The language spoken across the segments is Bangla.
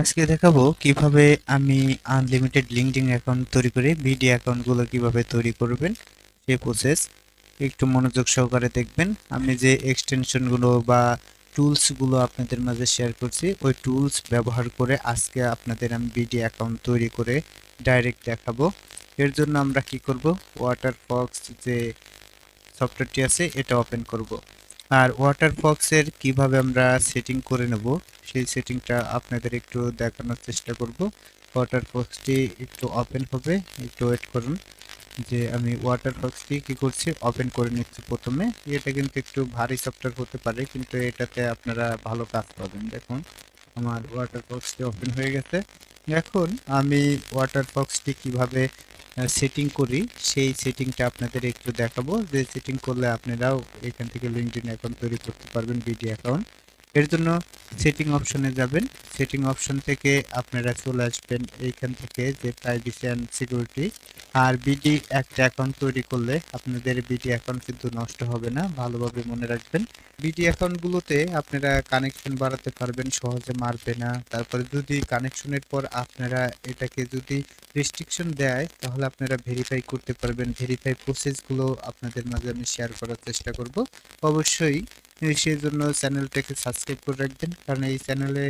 আজকে দেখাবো কিভাবে আমি আনলিমিটেড লিঙ্কডইন অ্যাকাউন্ট তৈরি করে বিডি অ্যাকাউন্টগুলো কিভাবে তৈরি করবেন সেই প্রসেস একটু মনোযোগ সহকারে দেখবেন। আমি যে এক্সটেনশনগুলো বা টুলসগুলো আপনাদের মাঝে শেয়ার করছি ওই টুলস ব্যবহার করে আজকে আপনাদের আমি বিডি অ্যাকাউন্ট তৈরি করে ডাইরেক্ট দেখাবো। এর জন্য আমরা কি করব, ওয়াটারফক্স যে সফটওয়্যারটি আছে এটা ওপেন করব। আর ওয়াটারফক্সের কিভাবে আমরা সেটিং করে নেব সেই সেটিংটা আপনাদের একটু দেখানোর চেষ্টা করব। ওয়াটারফক্সটি একটু ওপেন হবে, একটু ওয়েট করুন। যে আমি ওয়াটারফক্সটি কি করছি, ওপেন করে নিচ্ছি প্রথমে। এটা কিন্তু একটু ভারী সফটওয়্যার হতে পারে, কিন্তু এটাতে আপনারা ভালো কাজ পাবেন। দেখুন আমার ওয়াটারফক্সটি ওপেন হয়ে গেছে। এখন আমি ওয়াটারফক্সটি কিভাবে সেটিং করি সেই সেটিংটা আপনাদের একটু দেখাবো, যে সেটিং করলে আপনারাও এখান থেকে লিঙ্কডইন অ্যাকাউন্ট তৈরি করতে পারবেন, বিডি অ্যাকাউন্ট। এর জন্য সেটিং অপশনে যাবেন। সেটিং অপশন থেকে আপনারা চলে আসবেন এইখান থেকে যে প্রাইভেসি অ্যান্ড সিকিউরিটি। আর বিডি একটা অ্যাকাউন্ট তৈরি করলে আপনাদের বিডি অ্যাকাউন্ট কিন্তু নষ্ট হবে না, ভালোভাবে মনে রাখবেন। বিডি অ্যাকাউন্টগুলোতে আপনারা কানেকশন বাড়াতে পারবেন, সহজে মারবে না। তারপরে যদি কানেকশনের পর আপনারা এটাকে যদি রেস্ট্রিকশন দেয় তাহলে আপনারা ভেরিফাই করতে পারবেন। ভেরিফাই প্রসেসগুলো আপনাদের মাঝে আমি শেয়ার করার চেষ্টা করব। অবশ্যই সেই জন্য চ্যানেলটাকে সাবস্ক্রাইব করে রাখবেন, কারণ এই চ্যানেলে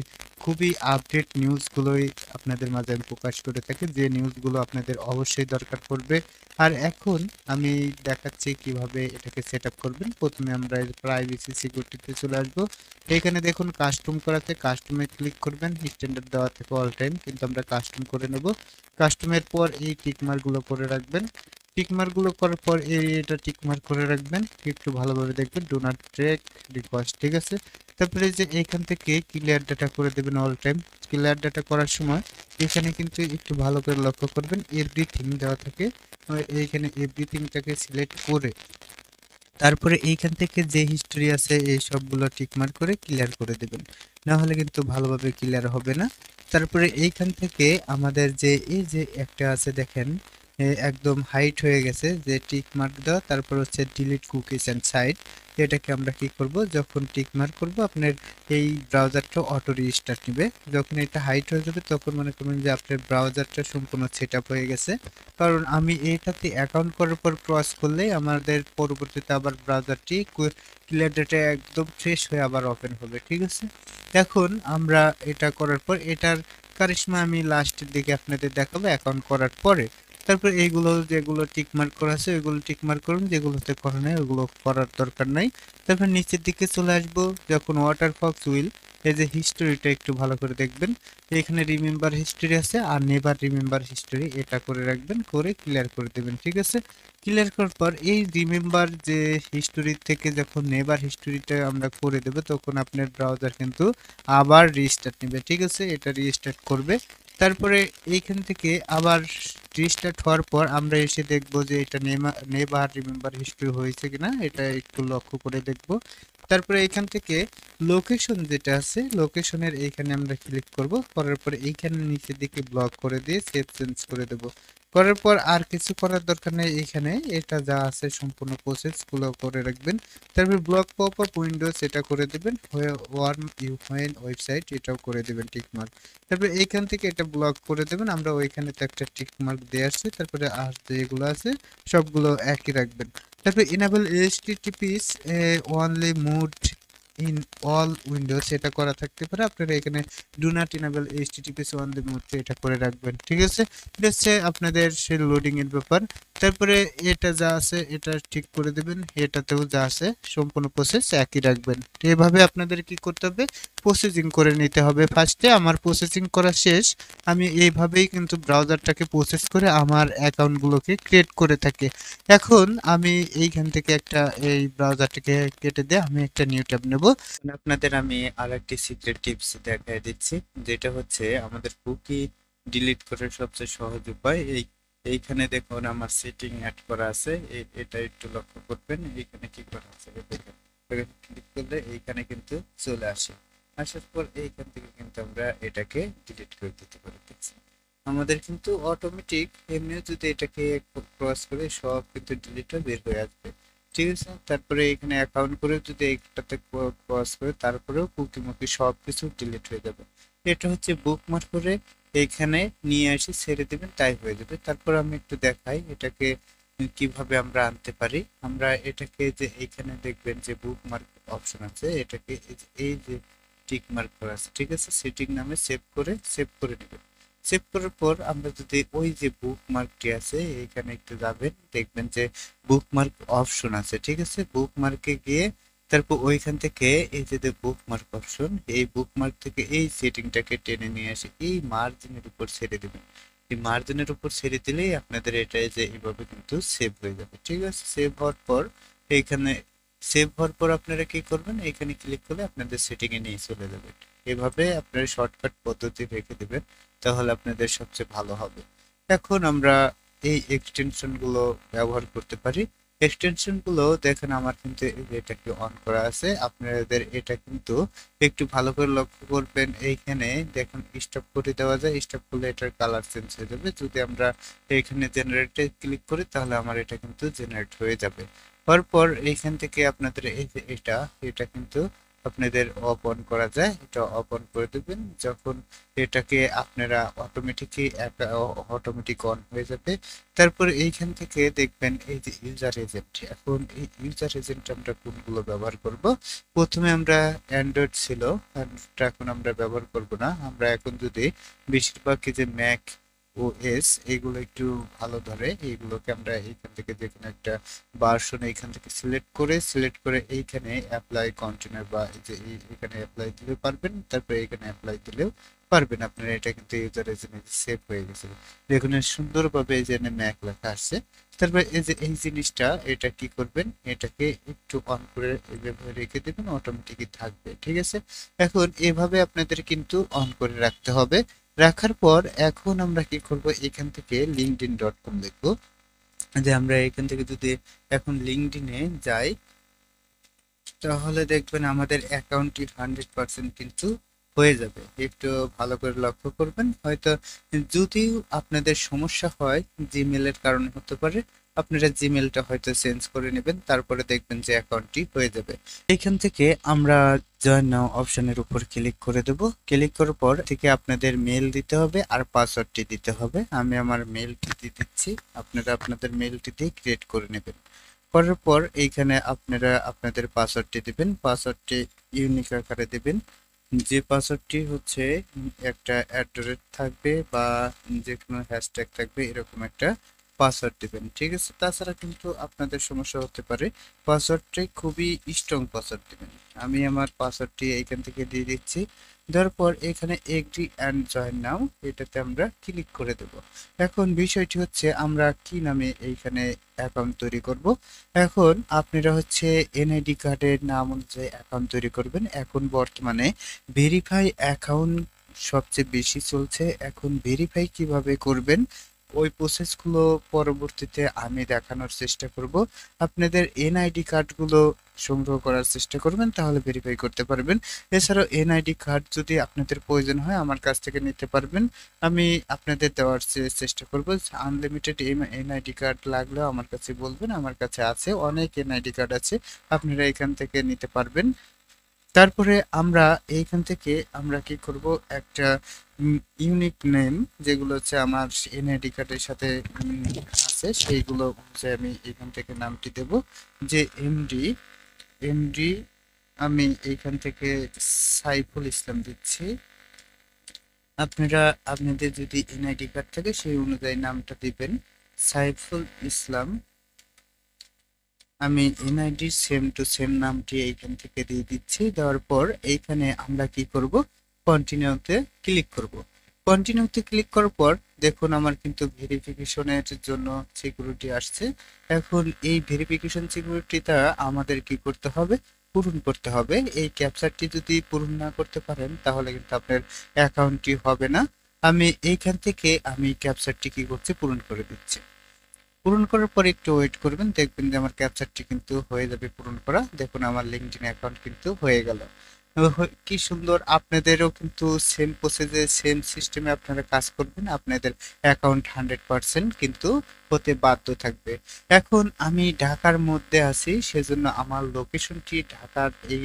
খুবই আপডেট নিউজগুলোই আপনাদের মাঝে আমি প্রকাশ করে থাকি, যে নিউজগুলো আপনাদের অবশ্যই দরকার পড়বে। আর এখন আমি দেখাচ্ছি কিভাবে এটাকে সেট আপ করবেন। প্রথমে আমরা প্রাইভেসি সিকিউরিটিতে চলে আসবো। এখানে দেখুন কাস্টম করাতে কাস্টমে ক্লিক করবেন। স্ট্যান্ডার্ড দেওয়া থেকে অল টাইম, কিন্তু আমরা কাস্টম করে নেব। কাস্টমের পর এই টিকমার্কগুলো করে রাখবেন। টিকমার্কগুলো করার পর এটা টিকমার্ক করে রাখবেন, একটু ভালোভাবে দেখবেন। ডু নট ট্র্যাক রিকোয়েস্ট, ঠিক আছে। তারপরে যে এখান থেকে ক্লিয়ার ডাটা করে দেবেন অল টাইম। ক্লিয়ার ডাটা করার সময় এখানে কিন্তু একটু ভালো করে লক্ষ্য করবেন, এভরিথিং দেওয়া থাকে। এইখানে এভরিথিংটাকে সিলেক্ট করে তারপরে এইখান থেকে যে হিস্টোরি আছে এই সবগুলো টিকমার্ক করে ক্লিয়ার করে দেবেন, না হলে কিন্তু ভালোভাবে ক্লিয়ার হবে না। তারপরে এইখান থেকে আমাদের যে এই যে একটা আছে দেখেন, একদম হাইট হয়ে গেছে যে টিকমার্ক দেওয়া, তারপর হচ্ছে ডিলিট কুকিজ অ্যান্ড সাইট। এটাকে আমরা কি করব, যখন টিকমার্ক করব আপনার এই ব্রাউজারটা অটো রিস্টার্ট নেবে। যখন এটা হাইট হয়ে যাবে তখন মনে করবেন যে আপনার ব্রাউজারটা সম্পূর্ণ সেট আপ হয়ে গেছে। কারণ আমি এইটাতে অ্যাকাউন্ট করার পর ক্রস করলে আমাদের পরবর্তীতে আবার ব্রাউজারটি ক্লিয়ার ডেটা একদম ফ্রেশ হয়ে আবার ওপেন হবে, ঠিক আছে। এখন আমরা এটা করার পর এটার কারিশমা আমি লাস্টের দিকে আপনাদের দেখাবো অ্যাকাউন্ট করার পরে। তারপর এইগুলো যেগুলো টিকমার্ক করা আছে ওইগুলো টিকমার্ক করুন, যেগুলোতে করা নেই ওগুলো করার দরকার নাই। তারপর নিচের দিকে চলে আসবো, যখন ওয়াটারফক্স উইল, এই যে হিস্টোরিটা একটু ভালো করে দেখবেন। এখানে রিমেম্বার হিস্টোরি আছে আর নেভার রিমেম্বার হিস্টোরি, এটা করে রাখবেন, করে ক্লিয়ার করে দেবেন, ঠিক আছে। ক্লিয়ার করার পর এই রিমেম্বার যে হিস্টোরি থেকে যখন নেভার হিস্টোরিটা আমরা করে দেব তখন আপনার ব্রাউজার কিন্তু আবার রিস্টার্ট নেবে, ঠিক আছে। এটা রিস্টার্ট করবে। তারপরে এইখান থেকে আবার রিস্টার্ট হওয়ার পর আমরা এসে দেখব যে এটা নেভার রিমেম্বার হিস্টোরি হয়েছে কিনা, এটা একটু লক্ষ্য করে দেখব। তারপরে এখান থেকে লোকেশন যেটা আছে লোকেশনের এইখানে আমরা ক্লিক করব, করার পরে এইখানে নিচের দিকে ব্লক করে দিয়ে সেভ চেঞ্জ করে দেব। করার পর আর কিছু করার দরকার নেই, এইখানে এটা যা আছে সম্পূর্ণ প্রসেসগুলো করে রাখবেন। তারপর ব্লক পপ আপ উইন্ডোজ এটা করে দেবেন, ওয়ার্ম ইউ ফাইন ওয়েবসাইট এটাও করে দেবেন টিকমার্ক। তারপরে এইখান থেকে এটা ব্লক করে দেবেন, আমরা ওইখানে তো একটা টিকমার্ক দিয়ে আসছি। তারপরে আর যেগুলো আছে সবগুলো একই রাখবেন। তারপরে enable HTTPS only mode in all windows এটা করা থাকতে পারে, আপনারা এখানে do not enable HTTPS on the mode এটা করে রাখবেন, ঠিক আছে। এটা হচ্ছে আপনাদের সে লোডিং এর ব্যাপার। তারপরে এটা যা আছে এটা ঠিক করে দেবেন, এটাতেও যা আছে সম্পূর্ণ প্রসেস একই রাখবেন। তো এভাবে আপনাদের কি করতে হবে, প্রসেসিং করে নিতে হবে। ফার্স্টে আমার প্রসেসিং করা শেষ, আমি এইভাবেই কিন্তু ব্রাউজারটাকে প্রসেস করে আমার অ্যাকাউন্টগুলোকে ক্রিয়েট করে থাকি। এখন আমি এইখান থেকে একটা এই ব্রাউজারটাকে কেটে দিয়ে আমি একটা নিউ ট্যাব নেব। আপনাদের আমি আরেকটি সিক্রেট টিপস দেখাই দিচ্ছি, যেটা হচ্ছে আমাদের কুকি ডিলিট করার সবচেয়ে সহজ উপায়। এইখানে দেখুন আমার সেটিং অ্যাড করা আছে, এটা একটু লক্ষ্য করবেন। এইখানে কি করা আছে দেখেন, ক্লিক করলে এইখানে কিন্তু চলে আসে। আসার পর এইখান থেকে কিন্তু আমরা এটাকে ডিলিট করে দিতে পারি, দেখছি আমাদের কিন্তু অটোমেটিক এমনিও যদি এটাকে ক্রস করে সব কিন্তু ডিলিট হয়ে বের হয়ে আসবে, ঠিক আছে। তারপরে এখানে অ্যাকাউন্ট করে যদি একটাতে ক্রস করে তারপরেও কুকি মুকি সব কিছু ডিলিট হয়ে যাবে। এটা হচ্ছে বুকমার্ক করে এইখানে নিয়ে এসে ছেড়ে দেবেন, তাই হয়ে যাবে। তারপর আমি একটু দেখাই এটাকে কিভাবে আমরা আনতে পারি। আমরা এটাকে যে এইখানে দেখবেন যে বুকমার্ক অপশন আছে, এটাকে এই যে টিক মার্ক করা আছে, ঠিক আছে, সেটিং নামে সেভ করে নেবেন। সেভ করার পর আমরা যদি ওই যে বুকমার্কটি আছে এইখানে একটু যাবেন, দেখবেন যে বুকমার্ক অপশন আছে, ঠিক আছে। বুকমার্কে গিয়ে তারপর ওইখান থেকে এই যে বুকমার্ক অপশন, এই বুকমার্ক থেকে এই সেটিংটাকে টেনে নিয়ে আসে এই মার্জিনের উপর ছেড়ে দেবেন। এই মার্জিনের উপর ছেড়ে দিলেই আপনাদের এটা যে এইভাবে কিন্তু সেভ হয়ে যাবে, ঠিক আছে। সেভ হওয়ার পর এইখানে আপনারা কি করবেন, এখানে ক্লিক করলে আপনাদের সেটিং এ নিয়ে চলে যাবে। এভাবে আপনারা শর্টকাট পদ্ধতি রেখে দেবেন, তাহলে আপনাদের সবচেয়ে ভালো হবে। এখন আমরা এই এক্সটেনশন গুলো ব্যবহার করতে পারি। এক্সটেনশন গুলো দেখেন আমার কিন্তু এটাকে অন করা আছে, আপনাদের এটা কিন্তু একটু ভালো করে লক্ষ্য করবেন। এইখানে দেখুন স্টপ করে দেওয়া যায়, স্টপ করলে এটার কালার চেঞ্জ হয়ে যাবে। যদি আমরা এখানে জেনারেটে ক্লিক করি তাহলে আমার এটা কিন্তু জেনারেট হয়ে যাবে। হওয়ার পর এইখান থেকে আপনাদের এই যে এটা কিন্তু আপনাদের অফ অন করা যায়, এটা অফ অন করে দেবেন। যখন এটাকে আপনারা অটোমেটিক অন হয়ে যাবে। তারপর এইখান থেকে দেখবেন এই যে ইউজার এজেন্ট, এখন এই ইউজার এজেন্ট আমরা কোনগুলো ব্যবহার করব। প্রথমে আমরা অ্যান্ড্রয়েড ছিল, অ্যান্ড্রয়েডটা এখন আমরা ব্যবহার করব না। আমরা এখন যদি বেশিরভাগ এই যে ম্যাক ওএস এগুলো একটু ভালো ধরে, এইগুলোকে আমরা এইখান থেকে যে কোনো একটা ভার্সন এইখান থেকে সিলেক্ট করে এইখানে অ্যাপ্লাই কন্টেনার বা এই যে এখানে অ্যাপ্লাই দিলে পারবেন, তারপরে এখানে অ্যাপ্লাই দিলেও পারবেন। আপনারা এটা কিন্তু ইউজার এজেন্ট সেভ হয়ে গেছে, দেখুন সুন্দরভাবে এই যে ম্যাক লেখা আসছে। তারপরে এই যে এই জিনিসটা এটা কি করবেন, এটাকে একটু অন করে এইভাবে রেখে দেবেন, অটোমেটিকই থাকবে, ঠিক আছে। এখন এভাবে আপনাদের কিন্তু অন করে রাখতে হবে। রাখার পর এখন আমরা কি করব, এখান থেকে linkedin.com লিখবো। যে আমরা এখান থেকে যদি এখন লিঙ্কডইনে যাই তাহলে দেখবেন আমাদের অ্যাকাউন্টটি 100% কিন্তু হয়ে যাবে। একটু ভালো করে লক্ষ্য করবেন, হয়তো যদিও আপনাদের সমস্যা হয় জিমেলের কারণে হতে পারে, আপনারা জিমেলটা হয়তো চেঞ্জ করে নেবেন, তারপরে দেখবেন যে অ্যাকাউন্টটি হয়ে যাবে। এখান থেকে আমরা জয়েন নাও অপশনের উপর ক্লিক করে দেব। ক্লিক করার পর থেকে আপনাদের মেল দিতে হবে আর পাসওয়ার্ডটি দিতে হবে। আমি আমার মেলটি দিয়ে দিচ্ছি, আপনারা আপনাদের মেলটি দিয়ে ক্রিয়েট করে নেবেন। করার পর এইখানে আপনারা আপনাদের পাসওয়ার্ডটি দিবেন, পাসওয়ার্ডটি ইউনিক আকারে দিবেন। যে পাসওয়ার্ডটি হচ্ছে একটা অ্যাড্রেস থাকবে বা যে কোনো হ্যাশট্যাগ থাকবে, এরকম একটা পাসওয়ার্ড দিবেন, ঠিক আছে। তাছাড়া কিন্তু আপনাদের সমস্যা হতে পারে, পাসওয়ার্ডটি খুবই স্ট্রং পাসওয়ার্ড দিবেন। আমি আমার পাসওয়ার্ডটি এইখান থেকে দিয়ে দিচ্ছি। দেওয়ার পর এখানে এগ্রি অ্যান্ড জয়েন নাও এটাতে আমরা ক্লিক করে দেব। এখন বিষয়টি হচ্ছে আমরা কি নামে এইখানে অ্যাকাউন্ট তৈরি করব। এখন আপনারা হচ্ছে এনআইডি কার্ডের নাম অনুযায়ী অ্যাকাউন্ট তৈরি করবেন। এখন বর্তমানে ভেরিফাই অ্যাকাউন্ট সবচেয়ে বেশি চলছে। এখন ভেরিফাই কিভাবে করবেন ওই প্রসেসগুলো পরবর্তীতে আমি দেখানোর চেষ্টা করব। আপনাদের এনআইডি কার্ডগুলো সংগ্রহ করার চেষ্টা করবেন, তাহলে ভেরিফাই করতে পারবেন। এছাড়াও এনআইডি কার্ড যদি আপনাদের প্রয়োজন হয় আমার কাছ থেকে নিতে পারবেন, আমি আপনাদের দেওয়ার চেষ্টা করব। আনলিমিটেড এনআইডি কার্ড লাগলেও আমার কাছে বলবেন, আমার কাছে আছে, অনেক এনআইডি কার্ড আছে, আপনারা এখান থেকে নিতে পারবেন। তারপরে আমরা এইখান থেকে আমরা কি করব, একটা ইউনিক নেম যেগুলো হচ্ছে আমার এনআইডি কার্ডের সাথে আছে সেইগুলো হচ্ছে আমি এখান থেকে নামটি দেব। যে এমডি এমডি আমি এইখান থেকে সাইফুল ইসলাম দিচ্ছি। আপনারা আপনাদের যদি এনআইডি কার্ড থাকে সেই অনুযায়ী নামটা দিবেন, সাইফুল ইসলাম। আমি এনআইডি সেম টু সেম নামটি এইখান থেকে দিয়ে দিচ্ছি। দেওয়ার পর এইখানে আমরা কি করব, কন্টিনিউতে ক্লিক করব। কন্টিনিউতে ক্লিক করার পর দেখুন আমার কিন্তু ভেরিফিকেশনের জন্য সিকিউরিটি আসছে। এখন এই ভেরিফিকেশন সিকিউরিটিটা আমাদের কি করতে হবে, পূরণ করতে হবে। এই ক্যাপচারটি যদি পূরণ না করতে পারেন তাহলে কিন্তু আপনার অ্যাকাউন্টটি হবে না। আমি এইখান থেকে আমি ক্যাপচারটি কি করছি, পূরণ করে দিচ্ছি। পূরণ করার পর একটু ওয়েট করবেন, দেখবেন যে আমার ক্যাপচারটি কিন্তু হয়ে যাবে পূরণ করা। দেখুন আমার লিঙ্কডইন অ্যাকাউন্ট কিন্তু হয়ে গেল। কি সুন্দর, আপনাদেরও কিন্তু সেম প্রসেসে সেম সিস্টেমে আপনারা কাজ করবেন, আপনাদের অ্যাকাউন্ট 100% কিন্তু হতে বাধ্য থাকবে। এখন আমি ঢাকার মধ্যে আছি, সেজন্য আমার লোকেশনটি ঢাকার এই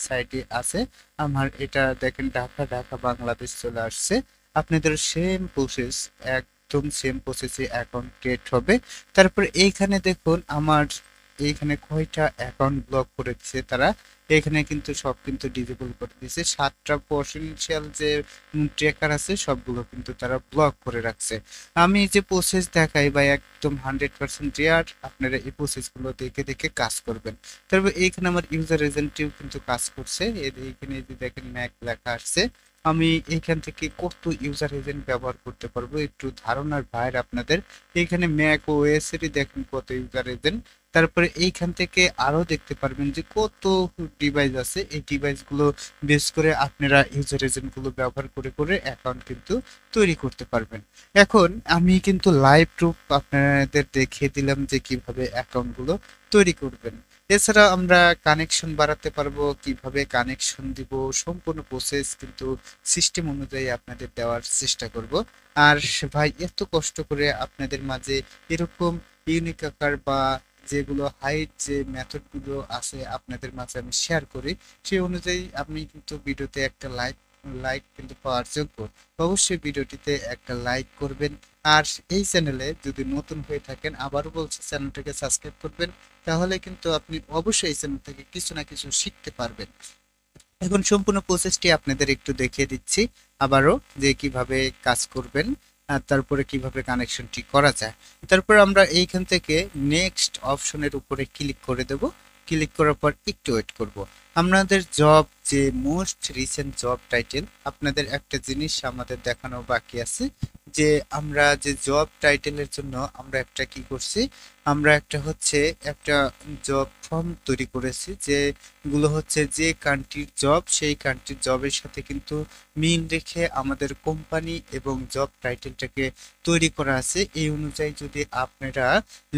সাইডে আছে। আমার এটা দেখেন, ঢাকা ঢাকা বাংলাদেশ চলে আসছে। আপনাদের সেম প্রসেস, একদম সেম প্রসেসে অ্যাকাউন্ট ক্রিয়েট হবে। তারপর এইখানে দেখুন আমার এইখানে কয়টা অ্যাকাউন্ট ব্লক করে দিচ্ছে তারা, এখানে কিন্তু সব কিন্তু ডিসেবল করে দিয়েছে। 7টা পটেনশিয়াল যে ট্র্যাকার আছে সবগুলো কিন্তু তারা ব্লক করে রাখছে। আমি যে প্রসেস দেখাই বা একদম 100% রেয়ার, আপনারা এই প্রসেসগুলো দেখে দেখে কাজ করবেন। তারপর এইখানে আমার ইউজার এজেন্টটিও কিন্তু কাজ করছে, এইখানে যে দেখেন ম্যাক লেখা আসছে। আমি এইখান থেকে কত ইউজার এজেন্ট ব্যবহার করতে পারবো একটু ধারণার বাইরে আপনাদের। এইখানে ম্যাক ওএস এরই দেখেন কত ইউজার এজেন্ট। তারপরে এইখান থেকে আরো দেখতে পারবেন যে কত ডিভাইস আছে, এই ডিভাইসগুলো বেস করে আপনারা ইউজার এজেন্ট গুলো ব্যবহার করে করে অ্যাকাউন্ট কিন্তু তৈরি করতে পারবেন। এখন আমি কিন্তু লাইভ প্রুফ আপনাদের দেখিয়ে দিলাম যে কিভাবে অ্যাকাউন্ট গুলো তৈরি করবেন। এছাড়া আমরা কানেকশন বাড়াতে পারবো, কিভাবে কানেকশন দিব, সম্পূর্ণ প্রসেস কিন্তু সিস্টেম অনুযায়ী আপনাদের দেওয়ার চেষ্টা করব। আর ভাই, এত কষ্ট করে আপনাদের মাঝে এরকম ইউনিক আকার বা যেগুলো হাইড যে মেথডগুলো আছে আপনাদের মাঝে আমি শেয়ার করি, সেই অনুযায়ী আপনি কিন্তু ভিডিওতে একটা লাইক লাইক কিন্তু পাওয়ার যোগ্য। অবশ্যই ভিডিওটিতে একটা লাইক করবেন। আর এই চ্যানেলে যদি নতুন হয়ে থাকেন, আবারও বলছি চ্যানেলটাকে সাবস্ক্রাইব করবেন, তাহলে কিন্তু আপনি অবশ্যই এই চ্যানেল থেকে কিছু না কিছু শিখতে পারবেন। এখন সম্পূর্ণ প্রসেসটি আপনাদের একটু দেখিয়ে দিচ্ছি আবারও, যে কিভাবে কাজ করবেন আর তারপরে কিভাবে কানেকশনটি করা যায়। তারপর আমরা এইখান থেকে নেক্সট অপশনের উপরে ক্লিক করে দেব। ক্লিক করার পর একটু ওয়েট করব। আপনাদের জব যে মোস্ট রিসেন্ট জব টাইটেল, আপনাদের একটা জিনিস আমাদের দেখানো বাকি আছে, যে আমরা যে জব টাইটেলের জন্য আমরা একটা কি করছি, আমরা একটা হচ্ছে একটা জব ফর্ম তৈরি করেছি, যেগুলো হচ্ছে যে কান্ট্রির জব সেই কান্ট্রির জবের সাথে কিন্তু মিল রেখে আমাদের কোম্পানি এবং জব টাইটেলটাকে তৈরি করা আছে। এই অনুযায়ী যদি আপনারা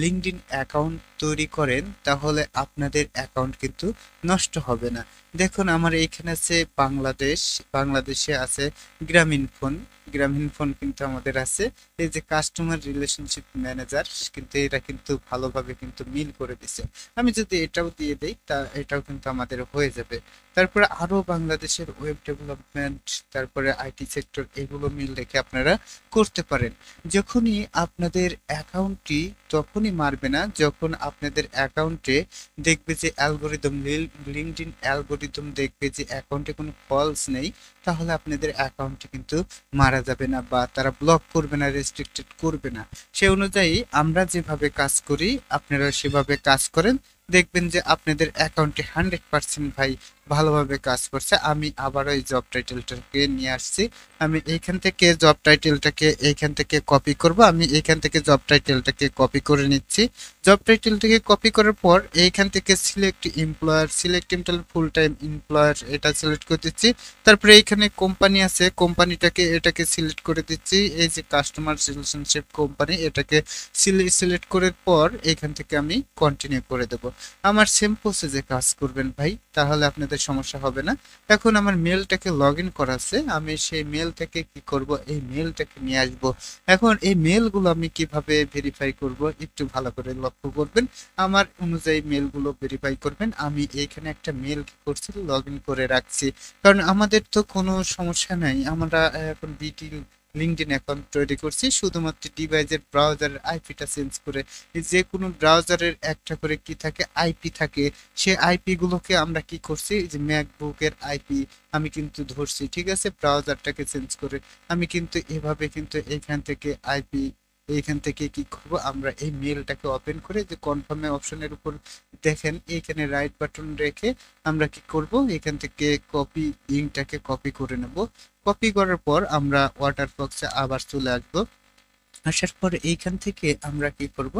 লিঙ্কডইন অ্যাকাউন্ট তৈরি করেন, তাহলে আপনাদের অ্যাকাউন্ট কিন্তু নষ্ট হবে না। দেখুন আমার এইখানে আছে বাংলাদেশ, বাংলাদেশে আছে গ্রামীণ ফোন, গ্রামীণ ফোন কিন্তু আমাদের আছে। এই যে কাস্টমার রিলেশনশিপ ম্যানেজার, কিন্তু এটা কিন্তু ভালোভাবে কিন্তু মিল করে দিছে। আমি যদি এটাও দিয়ে দেই, তা এটাও কিন্তু আমাদের হয়ে যাবে। তারপরে আরো বাংলাদেশের ওয়েব ডেভেলপমেন্ট, তারপরে আইটি সেক্টর, এগুলো মিল রেখে আপনারা করতে পারেন। যখনই আপনাদের অ্যাকাউন্টটি তখনই মারবে না যখন আপনাদের অ্যাকাউন্টে দেখবে যে অ্যালগোরিদম, লিঙ্কডইন অ্যালগোরিদম দেখবে যে অ্যাকাউন্টে কোনো ফলস নেই, তাহলে আপনাদের অ্যাকাউন্টটি কিন্তু মারা যাবে না বা তারা ব্লক করবে না, রেস্ট্রিক্টেড করবে না। সে অনুযায়ী আমরা যেভাবে কাজ করি আপনারা সেভাবে কাজ করেন, দেখবেন যে আপনাদের অ্যাকাউন্টে 100% ভাই ভালোভাবে কাজ করছে। আমি আবারও এই জব টাইটেলটাকে নিয়ে আসছি। আমি এইখান থেকে জব টাইটেলটাকে এইখান থেকে কপি করব। আমি এইখান থেকে জব টাইটেলটাকে কপি করে নিচ্ছি। জব টাইটেলটাকে কপি করার পর এইখান থেকে select employer, select employer full time employer, এটা সিলেক্ট করে দিচ্ছি। তারপরে এইখানে কোম্পানি আছে, কোম্পানিটাকে এটাকে সিলেক্ট করে দিচ্ছি। এই যে কাস্টমার রিলেশনশিপ কোম্পানি, এটাকে সিলেক্ট করার পর এখান থেকে আমি কন্টিনিউ করে দেব। আমার সেম প্রসেসে কাজ করবেন ভাই, তাহলে আপনাদের সমস্যা হবে না। এখন আমার মেলটাকে লগ ইন করা আছে, আমি সেই মেলটাকে কি করব, এই মেলটাকে নিয়ে আসব। এখন এই মেলগুলো আমি কিভাবে ভেরিফাই করব একটু ভালো করে লক্ষ্য করবেন। আমার অনুযায়ী মেলগুলো ভেরিফাই করবেন। আমি এইখানে একটা মেল কি করছি, লগ ইন করে রাখছি, কারণ আমাদের তো কোনো সমস্যা নাই। আমরা এখন বিটি লিঙ্কডইন অ্যাকাউন্ট তৈরি করছি, শুধুমাত্র ডিভাইসের ব্রাউজারের আইপিটা চেঞ্জ করে। যে কোনো ব্রাউজারের একটা করে কি থাকে, আইপি থাকে। সে আইপি গুলোকে আমরা কি করছি, যে ম্যাকবুকের আইপি আমি কিন্তু ধরছি, ঠিক আছে, ব্রাউজারটাকে চেঞ্জ করে। আমি কিন্তু এভাবে কিন্তু এইখান থেকে আইপি, এইখান থেকে কি করব, আমরা এই মেলটাকে ওপেন করে যে কনফার্ম অপশনের উপর দেখেন এইখানে রাইট বাটন রেখে আমরা কি করব, এখান থেকে কপি লিঙ্কটাকে কপি করে নেব। কপি করার পর আমরা ওয়াটার বক্সে আবার চলে আসবো। আসার পর এইখান থেকে আমরা কি করব,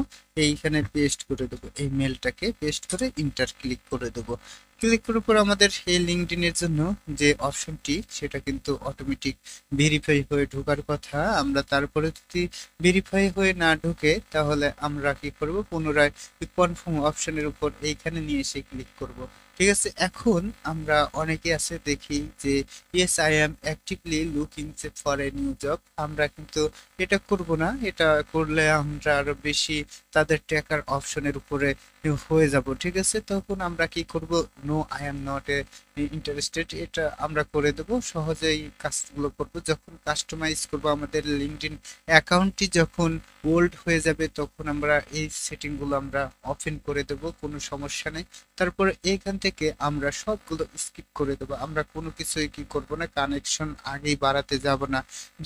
এইখানে পেস্ট করে দেবো, এই মেলটাকে পেস্ট করে ইন্টার ক্লিক করে দেবো। ক্লিক করার পর আমাদের এই লিঙ্কডইনের জন্য যে অপশনটি, সেটা কিন্তু অটোমেটিক ভেরিফাই হয়ে ঢোকার কথা। আমরা তারপরে যদি ভেরিফাই হয়ে না ঢোকে, তাহলে আমরা কি করব, পুনরায় কনফার্ম অপশনের উপর এইখানে নিয়ে এসে ক্লিক করব। ঠিক আছে, এখন আমরা অনেকে আছে দেখি যে yes I am actively looking for a new job. আমরা কিন্তু এটা করব না, এটা করলে আমরা আরো বেশি তাদের ট্যাকার অপশনের উপরে হয়ে যাব। ঠিক আছে, তখন আমরা কি করব, no I am not a interested, এটা আমরা করে দেব। সহজেই কাজগুলো করব। যখন কাস্টমাইজ করব আমাদের লিঙ্কডইন অ্যাকাউন্টটি, যখন ওল্ড হয়ে যাবে তখন আমরা এই সেটিংগুলো আমরা অফেন করে দেব, কোনো সমস্যা নেই। তারপরে এইখান থেকে আমরা সবগুলো স্কিপ করে দেবো, আমরা কোনো কিছুই কি করব না, কানেকশন আগেই বাড়াতে যাব না।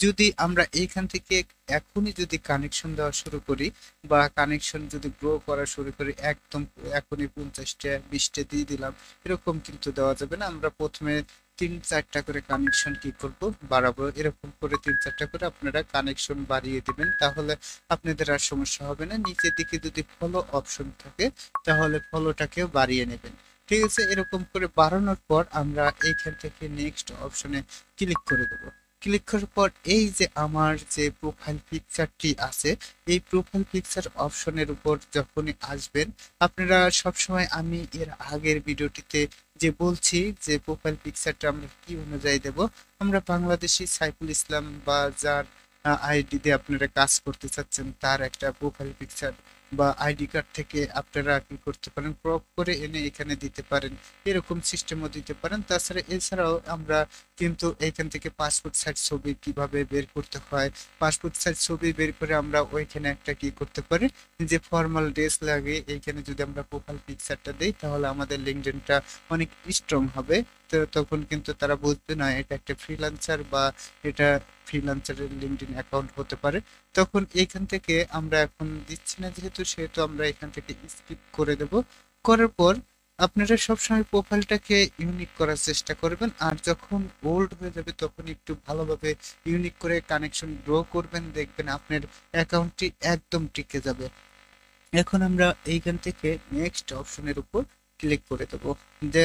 যদি আমরা এইখান থেকে এখনই যদি কানেকশন দেওয়া শুরু করি বা কানেকশন যদি গ্রো করা শুরু করি, একদম এখনই 50টা 20টা দিয়ে দিলাম, এরকম কিন্তু দেওয়া যাবে না। আমরা প্রথমে 3-4টা করে কানেকশন কি করব, বাড়াবো। এরকম করে 3-4টা করে আপনারা কানেকশন বাড়িয়ে দিবেন, তাহলে আপনাদের আর সমস্যা হবে না। নিচের দিকে যদি ফলো অপশন থাকে তাহলে ফলোটাকেও বাড়িয়ে নেবেন। ঠিক আছে, এরকম করে বাড়ানোর পর আমরা এইখান থেকে নেক্সট অপশনে ক্লিক করে দেবো। ক্লিক করার পর এই যে আমার যে প্রোফাইল পিকচারটি আছে, এই প্রোফাইল পিকচার অপশনের উপর যখনই আসবেন, আপনারা সবসময় আমি এর আগের ভিডিওটিতে যে বলছি যে প্রোফাইল পিকচারটা আমরা কি অনুযায়ী দেব, আমরা বাংলাদেশি সাইফুল ইসলাম বা যার আইডি দিয়ে আপনারা কাজ করতে চাচ্ছেন তার একটা প্রোফাইল পিকচার বা আইডি কার্ড থেকে আপনারা কি করতে পারেন, ক্রপ করে এনে এখানে দিতে পারেন, এরকম সিস্টেমও দিতে পারেন। তাছাড়া এছাড়াও আমরা কিন্তু এখান থেকে পাসপোর্ট সাইজ ছবি কিভাবে বের করতে হয়, পাসপোর্ট সাইজ ছবি বের করে আমরা ওইখানে একটা কি করতে পারি, যে ফর্মাল ড্রেস লাগে এইখানে যদি আমরা প্রোফাইল পিকচারটা দিই তাহলে আমাদের লিঙ্কডইনটা অনেক স্ট্রং হবে। তো তখন কিন্তু তারা বুঝবে না এটা একটা ফ্রিল্যান্সার বা এটা ফ্রিল্যান্সারের লিঙ্কডইন অ্যাকাউন্ট হতে পারে। তখন এইখান থেকে আমরা এখন দিচ্ছি না যেহেতু, সেহেতু আমরা এখান থেকে স্কিপ করে দেব। করার পর আপনারা সবসময় প্রোফাইলটাকে ইউনিক করার চেষ্টা করবেন, আর যখন ওল্ড হয়ে যাবে তখন একটু ভালোভাবে ইউনিক করে কানেকশন গ্রো করবেন, দেখবেন আপনার অ্যাকাউন্টটি একদম টিকে যাবে। এখন আমরা এইখান থেকে নেক্সট অপশনের উপর ক্লিক করে দেবো।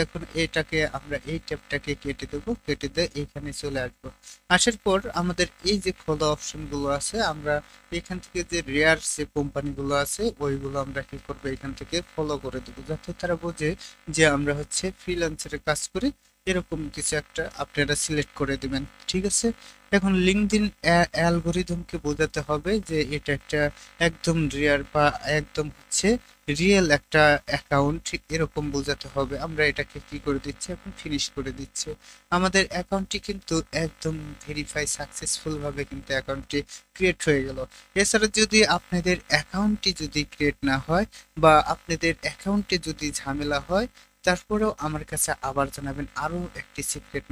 এখন এটাকে আমরা এই ট্যাবটাকে কেটে দেবো, কেটে দিয়ে এখানে চলে আসবো। আসার পর আমাদের এই যে ফলো অপশন গুলো আছে, আমরা এখান থেকে যে রেয়ার যে কোম্পানিগুলো আছে ওইগুলো আমরা কি করবো, এখান থেকে ফলো করে দেবো, যাতে তারা বোঝে যে আমরা হচ্ছে ফ্রিল্যান্সারে কাজ করি। এরকম কিছু একটা আপনারা সিলেক্ট করে দিবেন। ঠিক আছে, এখন লিঙ্কডইন অ্যালগোরিদমকে বোঝাতে হবে যে এটা একটা একদম রিয়ার বা একদম হচ্ছে রিয়েল একটা অ্যাকাউন্ট, এরকম বোঝাতে হবে। আমরা এটাকে কি করে দিচ্ছি, এখন ফিনিশ করে দিচ্ছি। আমাদের অ্যাকাউন্টটি কিন্তু একদম ভেরিফাই সাকসেসফুল ভাবে কিন্তু অ্যাকাউন্টটি ক্রিয়েট হয়ে গেল। এছাড়া যদি আপনাদের অ্যাকাউন্টটি যদি ক্রিয়েট না হয় বা আপনাদের অ্যাকাউন্টে যদি ঝামেলা হয়, তারপরেও আমার কাছে আবার জানাবেন। আরো একটি সিক্রেট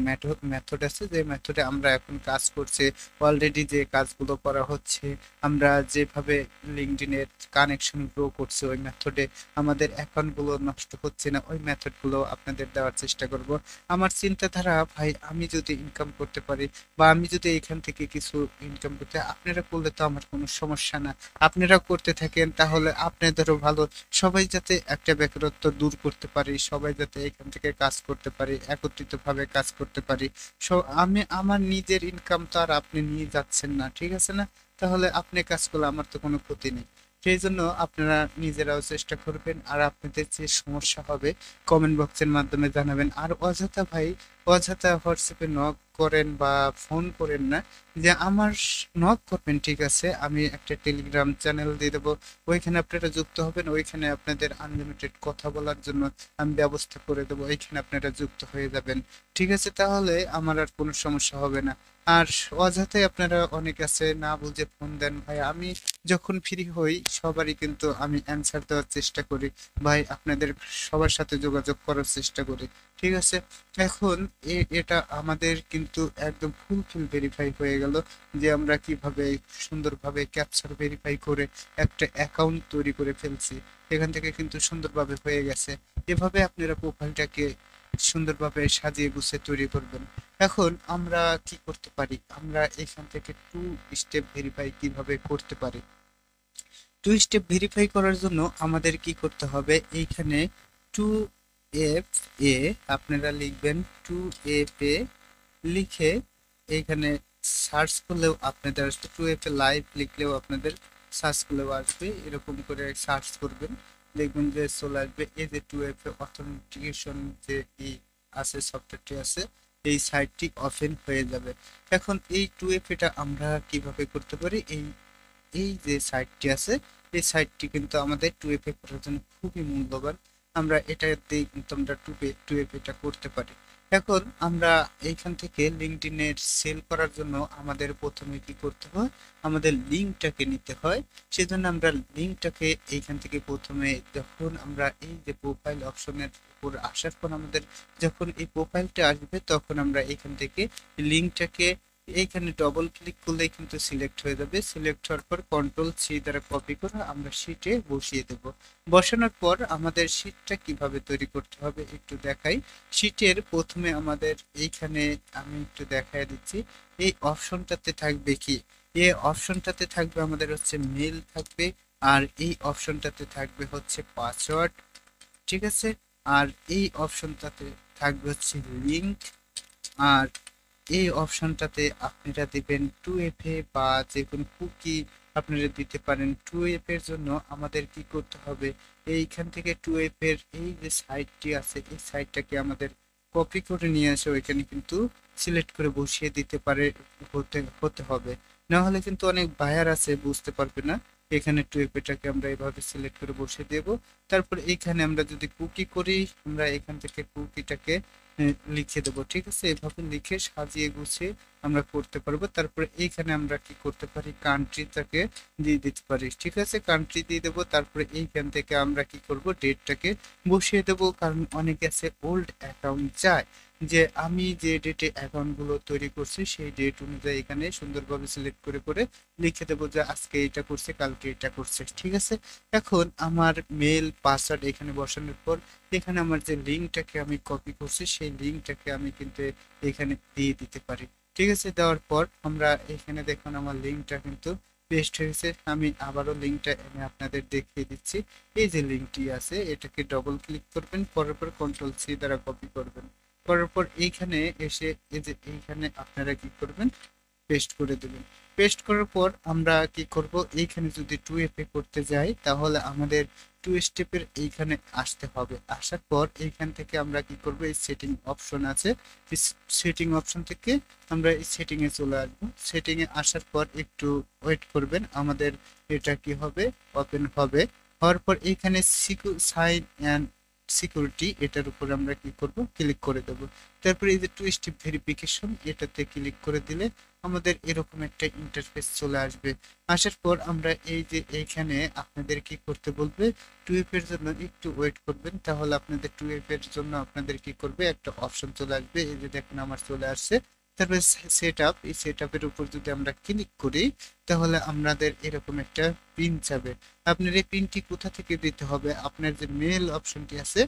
মেথড আছে, যে মেথডে আমরা এখন কাজ করছি, অলরেডি যে কাজগুলো করা হচ্ছে, আমরা যেভাবে লিঙ্কডইনের কানেকশন গ্রো করছে ওই মেথডে আমাদের অ্যাকাউন্টগুলো নষ্ট হচ্ছে না, ওই মেথডগুলো আপনাদের দেওয়ার চেষ্টা করব। আমার চিন্তাধারা ভাই, আমি যদি ইনকাম করতে পারি বা আমি যদি এখান থেকে কিছু ইনকাম করতে, আপনারা করলে তো আমার কোনো সমস্যা না। আপনারা করতে থাকেন তাহলে আপনাদেরও ভালো। সবাই যাতে একটা বেকারত্ব দূর করতে পারি, সবাই যাতে এখান থেকে কাজ করতে পারি, একত্রিতভাবে কাজ করতে পারি। আমি আমার নিজের ইনকাম তো আর আপনি নিয়ে যাচ্ছেন না, ঠিক আছে না? তাহলে আপনি কাজ করলে আমার তো কোনো ক্ষতি নেই। সেই জন্য আপনারা নিজেরাও চেষ্টা করবেন, আর আপনাদের যে সমস্যা হবে কমেন্ট বক্সের মাধ্যমে জানাবেন। আর অযথা ভাই, অযথা হোয়াটসঅ্যাপে নক করেন বা ফোন করেন না। যে আমার নক করবেন ঠিক আছে, আমি একটা টেলিগ্রাম চ্যানেল দিয়ে দেবো, ওইখানে আপনারা যুক্ত হবেন, ওইখানে আপনাদের আনলিমিটেড কথা বলার জন্য আমি ব্যবস্থা করে দেবো, ওইখানে আপনারা যুক্ত হয়ে যাবেন। ঠিক আছে, তাহলে আমার আর কোনো সমস্যা হবে না। আর অযথাই আপনারা অনেক আছে না বুঝে ফোন দেন ভাই, আমি যখন ফ্রি হই সবারই কিন্তু আমি অ্যান্সার দেওয়ার চেষ্টা করি ভাই, আপনাদের সবার সাথে যোগাযোগ করার চেষ্টা করি। ঠিক আছে, এখন এটা আমাদের কিন্তু একদম ফুলফিল ভেরিফাই হয়ে গেল, যে আমরা কিভাবে সুন্দরভাবে ক্যাপচার ভেরিফাই করে একটা অ্যাকাউন্ট তৈরি করে ফেলছি। এখান থেকে কিন্তু সুন্দরভাবে হয়ে গেছে। এভাবে আপনারা প্রোফাইলটাকে সুন্দরভাবে সাজিয়ে গুছিয়ে তৈরি করবেন। এখন আমরা কি করতে পারি, আমরা এখান থেকে টু স্টেপ ভেরিফাই কিভাবে করতে পারি। টু স্টেপ ভেরিফাই করার জন্য আমাদের কি করতে হবে, এইখানে টু এফ এ আপনারা লিখবেন, টু এফ এ লিখে এইখানে সার্চ করলেও আপনাদের আসবে, টু এফ এ লাইভ লিখলেও আপনাদের সার্চ করলেও আসবে, এরকম করে সার্চ করবেন। দেখবেন যে চলে আসবে এই যে 2FA অথেন্টিকেশন যে এই আছে সফটওয়্যারটি আছে, এই সাইটটি ওপেন হয়ে যাবে। এখন এই 2FA আমরা কিভাবে করতে পারি, এই এই যে সাইটটি আছে এই সাইটটি কিন্তু আমাদের 2FA করার জন্য খুবই মূল্যবান। আমরা এটা দিয়ে কিন্তু আমরা 2FA করতে পারি। এখন আমরা এইখান থেকে লিঙ্কডইনের সেল করার জন্য আমাদের প্রথমে কি করতে হয়, আমাদের লিঙ্কটাকে নিতে হয়। সেজন্য আমরা লিঙ্কটাকে এইখান থেকে প্রথমে যখন আমরা এই যে প্রোফাইল অপশনের উপর আসার পর আমাদের যখন এই প্রোফাইলটা আসবে তখন আমরা এখান থেকে লিঙ্কটাকে এইখানে ডবল ক্লিক করলেই কিন্তু সিলেক্ট হয়ে যাবে। সিলেক্ট হওয়ার পর কন্ট্রোল সি দ্বারা কপি করে আমরা শিটে বসিয়ে দেব। বসানোর পর আমাদের শিটটা কিভাবে তৈরি করতে হবে একটু দেখাই। শিটের প্রথমে আমাদের এইখানে আমি একটু দেখাই দিচ্ছি, এই অপশনটাতে থাকবে কি, এই অপশনটাতে থাকবে আমাদের হচ্ছে মেল থাকবে, আর এই অপশনটাতে থাকবে হচ্ছে পাসওয়ার্ড, ঠিক আছে। আর এই অপশনটাতে থাকবে হচ্ছে লিঙ্ক, আর এই অপশনটাতে আপনারা দিবেন 2FA বা যে কোনো কুকি আপনারা দিতে পারেন। 2FA এর জন্য আমাদের কি করতে হবে, এইখান থেকে 2FA এর এই যে সাইটটি আছে এই সাইটটাকে আমাদের কপি করে নিয়ে আসে ওইখানে কিন্তু সিলেক্ট করে বসিয়ে দিতে পারে, হতে হবে। না হলে কিন্তু অনেক বায়ার আছে বুঝতে পারবে না। এখানে 2FA-টাকে আমরা এভাবে সিলেক্ট করে বসিয়ে দেব। তারপর এইখানে আমরা যদি কুকি করি, আমরা এখান থেকে কুকিটাকে লিখে দেবো, ঠিক আছে। এভাবে লিখে সাজিয়ে গুছিয়ে আমরা করতে পারবো। তারপরে এইখানে আমরা কি করতে পারি, কান্ট্রিটাকে দিয়ে দিতে পারি, ঠিক আছে। কান্ট্রি দিয়ে দেবো। তারপরে এইখান থেকে আমরা কি করব, ডেটটাকে বসিয়ে দেবো। কারণ অনেকে আছে ওল্ড অ্যাকাউন্ট চায়, যে আমি যে ডেটে অ্যাকাউন্টগুলো তৈরি করছি সেই ডেট অনুযায়ী এখানে সুন্দরভাবে সিলেক্ট করে করে লিখে দেবো যে আজকে এটা করছে কালকে এটা করছে, ঠিক আছে। এখন আমার মেল পাসওয়ার্ড এখানে বসানোর পর এখানে আমার যে লিঙ্কটাকে আমি কপি করছি সেই লিঙ্কটাকে আমি কিন্তু এখানে দিয়ে দিতে পারি, ঠিক আছে। দেওয়ার পর আমরা এখানে দেখুন আমার লিঙ্কটা কিন্তু পেস্ট হয়েছে। আমি আবারও লিঙ্কটা এনে আপনাদের দেখিয়ে দিচ্ছি। এই যে লিঙ্কটি আছে এটাকে ডবল ক্লিক করবেন, করার পর কন্ট্রোল সি দ্বারা কপি করবেন, করার পর এইখানে এসে এই যে এইখানে আপনারা কি করবেন, পেস্ট করে দেবেন। পেস্ট করার পর আমরা কি করব, এইখানে যদি 2FA করতে যাই তাহলে আমাদের 2 স্টেপের এইখানে আসতে হবে। আসার পর এইখান থেকে আমরা কি করব, এই সেটিং অপশন আছে, সেটিং অপশন থেকে আমরা এই সেটিং এ চলে আসবো। সেটিং এ আসার পর একটু ওয়েট করবেন, আমাদের এটা কি হবে, ওপেন হবে। হওয়ার পর এইখানে সাইন অ্যান্ড সিকিউরিটি এটার উপর আমরা কি করব, ক্লিক করে দেব। তারপরে এই যে 2 স্টেপ ভেরিফিকেশন এটাতে ক্লিক করে দিলে আমাদের এরকম একটা ইন্টারফেস চলে আসবে। আসার পর আমরা এই যে এইখানে আপনাদের কি করতে বলবে, 2FA এর জন্য একটু ওয়েট করবেন, তাহলে আপনাদের 2FA এর জন্য আপনাদের কি করবে, একটা অপশন চলে আসবে। এই যে দেখুন আমার চলে আসছে। তারপরে সেট আপ, এই সেট আপের উপর যদি আমরা ক্লিক করি তাহলে আমাদের এরকম একটা পিন যাবে। আপনার এই পিনটি কোথা থেকে দিতে হবে, আপনার যে মেল অপশনটি আছে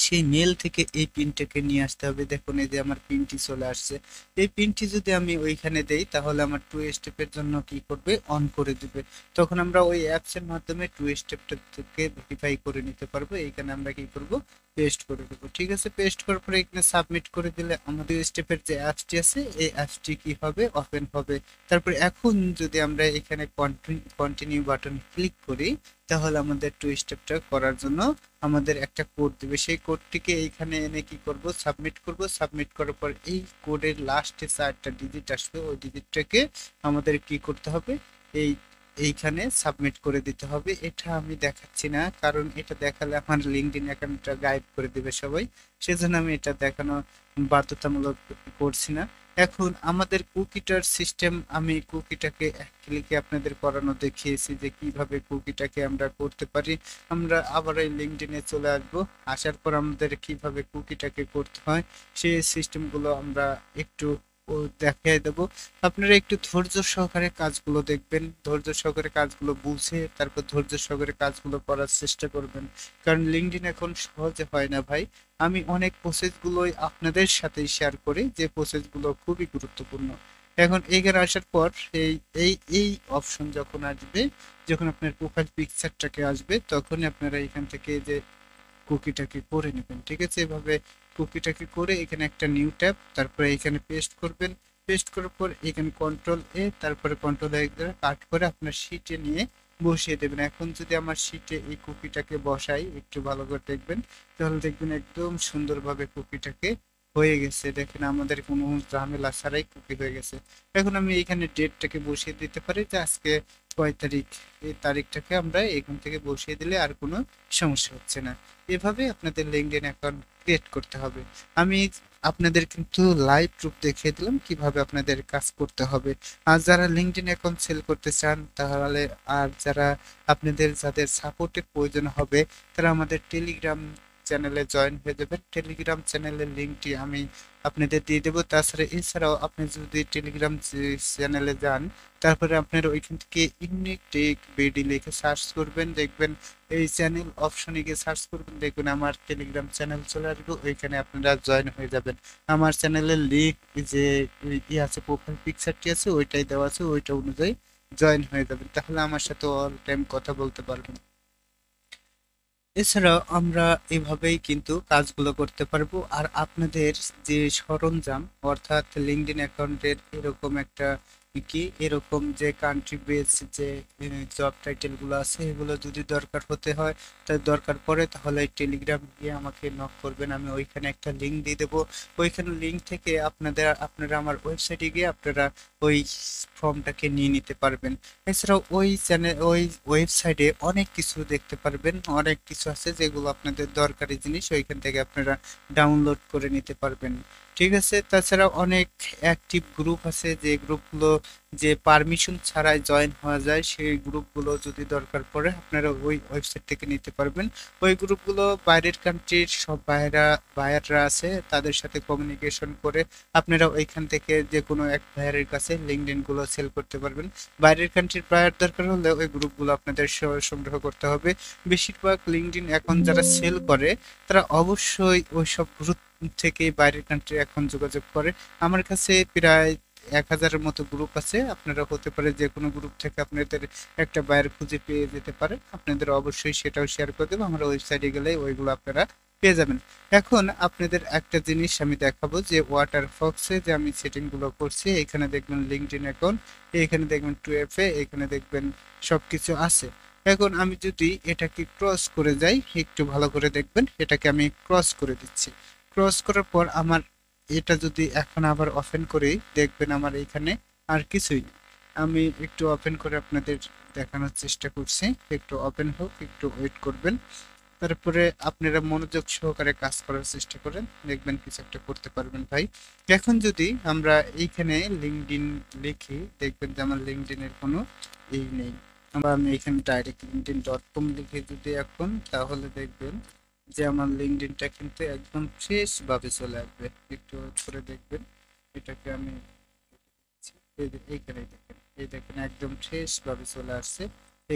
সেই মেল থেকে এই পিনটাকে নিয়ে আসতে হবে। দেখুন এই যে আমার পিনটি চলে আসছে। এই পিনটি যদি আমি ওইখানে দেই তাহলে আমার 2 স্টেপের জন্য কি করবে, অন করে দিবে। তখন আমরা ওই অ্যাপস এর মাধ্যমে 2 স্টেপটা থেকে ভেরিফাই করে নিতে পারবো। এইখানে আমরা কি করব, পেস্ট করে দেবো, ঠিক আছে। পেস্ট করার পরে এখানে সাবমিট করে দিলে আমাদের স্টেপের যে অ্যাপসটি আছে এই অ্যাপসটি কি হবে, ওপেন হবে। তারপরে এখন যদি আমরা এখানে কন্টিনিউ বাটন ক্লিক করি তাহলে আমাদের 2 স্টেপটা করার জন্য আমাদের একটা কোড দিবে। সেই কোডটিকে এইখানে এনে কি করব, সাবমিট করব। সাবমিট করার পর এই কোডের লাস্টে 4টা ডিজিট আসবে, ওই ডিজিটটাকে আমাদের কি করতে হবে, এই এইখানে সাবমিট করে দিতে হবে। এটা আমি দেখাচ্ছি না, কারণ এটা দেখালে আমার লিঙ্কডইন অ্যাকাউন্টটা গায়েব করে দিবে সবাই, সেজন্য আমি এটা দেখানো বাধ্যতামূলক করছি না। এখন আমাদের কুকিটার সিস্টেম, আমি কুকিটাকে এক ক্লিকে আপনাদের করানো দেখিয়েছি যে কিভাবে কুকিটাকে আমরা করতে পারি। আমরা আবার এই লিঙ্কডইনে চলে আসবো। আসার পর আমাদের কিভাবে কুকিটাকে করতে হয় সেই সিস্টেমগুলো আমরা একটু দেখিয়ে দেবো। আপনারা একটু ধৈর্য সহকারে কাজগুলো দেখবেন, ধৈর্য সহকারে কাজগুলো বুঝে তারপর ধৈর্য সহকারে কাজগুলো করার চেষ্টা করবেন। কারণ লিঙ্কডইন এখন সহজে হয় না ভাই। আমি অনেক প্রসেসগুলোই আপনাদের সাথেই শেয়ার করি যে প্রসেসগুলো খুবই গুরুত্বপূর্ণ। এখন এখানে আসার পর এই এই এই অপশন যখন আসবে, যখন আপনার প্রোফাইল পিকচারটাকে আসবে তখনই আপনারা এখান থেকে যে কুকিটাকে করে নেবেন, ঠিক আছে। এভাবে কুকিটাকে করে এখানে একটা নিউ ট্যাব, তারপরে এখানে পেস্ট করবেন। পেস্ট করার পর এখানে কন্ট্রোল এ, তারপরে কন্ট্রোল এ কাট করে আপনার শিটে নিয়ে বসিয়ে দেবেন। এখন যদি আমার শিটে এই কুকিটাকে বসাই, একটু ভালো করে দেখবেন, তাহলে দেখবেন একদম সুন্দরভাবে কুকিটাকে হয়ে গেছে। দেখেন আমাদের কোনো ঝামেলা ছাড়াই কুকি হয়ে গেছে। এখন আমি এখানে ডেটটাকে বসিয়ে দিতে পারি যে আজকে কয় তারিখ, এই তারিখটাকে আমরা এখান থেকে বসিয়ে দিলে আর কোনো সমস্যা হচ্ছে না। এভাবে আপনাদের লিঙ্কডইন অ্যাকাউন্ট ক্রিয়েট করতে হবে। আমি আপনাদের কিন্তু লাইভ প্রুফ দেখিয়ে দিলাম কিভাবে আপনাদের কাজ করতে হবে। আর যারা লিঙ্কডইন অ্যাকাউন্ট সেল করতে চান তাহলে, আর যারা আপনাদের যাদের সাপোর্টের প্রয়োজন হবে, তারা আমাদের টেলিগ্রাম চ্যানেলে জয়েন হয়ে যাবেন। টেলিগ্রাম চ্যানেলের লিঙ্কটি আমি আপনাদের দিয়ে দেবো। তাছাড়া এছাড়াও আপনি যদি টেলিগ্রাম চ্যানেলে যান, তারপরে আপনার ওইখান থেকে ইউনিক টেক বিডি লিখে সার্চ করবেন, দেখবেন এই চ্যানেল অপশনে গিয়ে সার্চ করবেন, দেখবেন আমার টেলিগ্রাম চ্যানেল চলে আসবে, ওইখানে আপনারা জয়েন হয়ে যাবেন। আমার চ্যানেলের লিঙ্ক যে আছে, প্রোফাইল পিকচারটি আছে ওইটাই দেওয়া আছে, ওইটা অনুযায়ী জয়েন হয়ে যাবেন, তাহলে আমার সাথে অল টাইম কথা বলতে পারবেন। এছাড়াও আমরা এভাবেই কিন্তু কাজগুলো করতে পারবো। আর আপনাদের যে সরঞ্জাম, অর্থাৎ লিঙ্কডইন অ্যাকাউন্টের এরকম একটা এরকম যে কান্ট্রি বেস যে জব টাইটেল গুলো আছে, এগুলো যদি দরকার হতে হয়, তার দরকার পড়ে, তাহলে টেলিগ্রাম গিয়ে আমাকে নক করবেন, আমি ওইখানে একটা লিঙ্ক দিয়ে দেবো। ওইখানে লিঙ্ক থেকে আপনারা আমার ওয়েবসাইটে গিয়ে আপনারা ওই ফর্মটাকে নিয়ে নিতে পারবেন। এছাড়াও ওই চ্যানেল ওই ওয়েবসাইটে অনেক কিছু দেখতে পারবেন, অনেক কিছু আছে যেগুলো আপনাদের দরকারি জিনিস, ওইখান থেকে আপনারা ডাউনলোড করে নিতে পারবেন। ঠিক আছে, তাছাড়া অনেক অ্যাক্টিভ গ্রুপ আছে, যে গ্রুপগুলো যে পারমিশন ছাড়াই জয়েন হওয়া যায়, সেই গ্রুপগুলো যদি দরকার পড়ে আপনারা ওই ওয়েবসাইট থেকে নিতে পারবেন। ওই গ্রুপগুলো বাইরের কান্ট্রির সব বায়াররা আছে, তাদের সাথে কমিউনিকেশন করে আপনারা ওইখান থেকে যে কোনো এক ভাইয়ারের কাছে লিঙ্কডইন গুলো সেল করতে পারবেন। বাইরের কান্ট্রির বায়ার দরকার হলে ওই গ্রুপগুলো আপনাদের সংগ্রহ করতে হবে। বেশিরভাগ লিঙ্কডইন এখন যারা সেল করে, তারা অবশ্যই ওইসব গ্রুপ থেকে বাইরের কান্ট্রি এখন যোগাযোগ করে। আমার কাছে প্রায় 1000-এর মতো গ্রুপ আছে, আপনারা হতে পারে যে কোনো গ্রুপ থেকে আপনাদের একটা বায়ার খুঁজে পেয়ে যেতে পারে, আপনাদের অবশ্যই সেটাও শেয়ার করে দেবো, আমরা ওয়েবসাইটে গেলে ওইগুলো আপনারা পেয়ে যাবেন। এখন আপনাদের একটা জিনিস আমি দেখাবো, যে ওয়াটার ফক্সে যে আমি সেটিং গুলো করছি, এখানে দেখবেন লিঙ্কডইন অ্যাকাউন্ট, এখানে দেখবেন 2FA, এখানে দেখবেন সবকিছু আছে। এখন আমি যদি এটাকে ক্রস করে যাই, একটু ভালো করে দেখবেন, এটাকে আমি ক্রস করে দিচ্ছি। ক্রস করার পর আমার এটা যদি এখন আবার ওপেন করি, দেখবেন আমার এখানে আর কিছুই নেই। আমি একটু ওপেন করে আপনাদের দেখানোর চেষ্টা করছি, একটু ওপেন হোক, একটু ওয়েট করবেন। তারপরে আপনারা মনোযোগ সহকারে কাজ করার চেষ্টা করেন, দেখবেন কিছু একটা করতে পারবেন ভাই। এখন যদি আমরা এইখানে লিঙ্কডইন লিখি, দেখবেন যে আমার লিঙ্কডইনের কোনো নেই। আমি এখানে ডাইরেক্ট linkedin.com লিখে যদি এখন, তাহলে দেখবেন যে আমার লিঙ্কডইনটা কিন্তু একদম ফ্রেশ ভাবে চলে আসবে। একটু করে দেখবেন, এটাকে আমি এইখানে দেখেন, এই দেখেন একদম ফ্রেশ ভাবে চলে আসছে।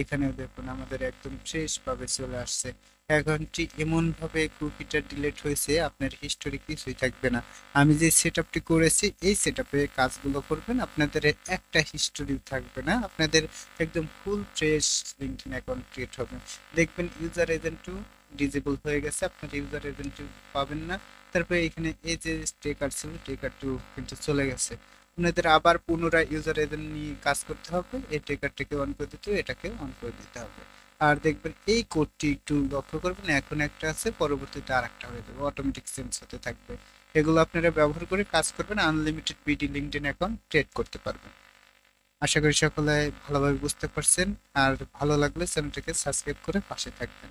এখানেও দেখুন আমাদের একদম ফ্রেশ ভাবে চলে আসছে। অ্যাকাউন্টটি এমন ভাবে কুকিটা ডিলিট হয়েছে, আপনার হিস্টোরি কিছুই থাকবে না। আমি যে সেটআপটি করেছি, এই সেটআপে কাজগুলো করবেন, আপনাদের একটা হিস্টোরি থাকবে না, আপনাদের একদম full fresh LinkedIn account create হবে। দেখবেন ইউজার এজেন্টও ডিজেবল হয়ে গেছে, আপনার ইউজার এজেন্ট পাবেন না। তারপরে এখানে এই যে টেকার ছিল, টেকারটিও কিন্তু চলে গেছে। আপনাদের আবার পুনরায় ইউজার এজেন্ট নিয়ে কাজ করতে হবে, এই ট্রেকারটাকে অন করে দিতে হবে, এটাকে অন করে দিতে হবে। আর দেখবেন এই কোডটি একটু লক্ষ্য করবেন, এখন একটা আছে, পরবর্তীতে আর একটা হয়ে যাবে, অটোমেটিক চেঞ্জ হতে থাকবে। এগুলো আপনারা ব্যবহার করে কাজ করবেন, unlimited BD LinkedIn account create করতে পারবেন। আশা করি সকলে ভালোভাবে বুঝতে পারছেন, আর ভালো লাগলে চ্যানেলটাকে সাবস্ক্রাইব করে পাশে থাকবেন।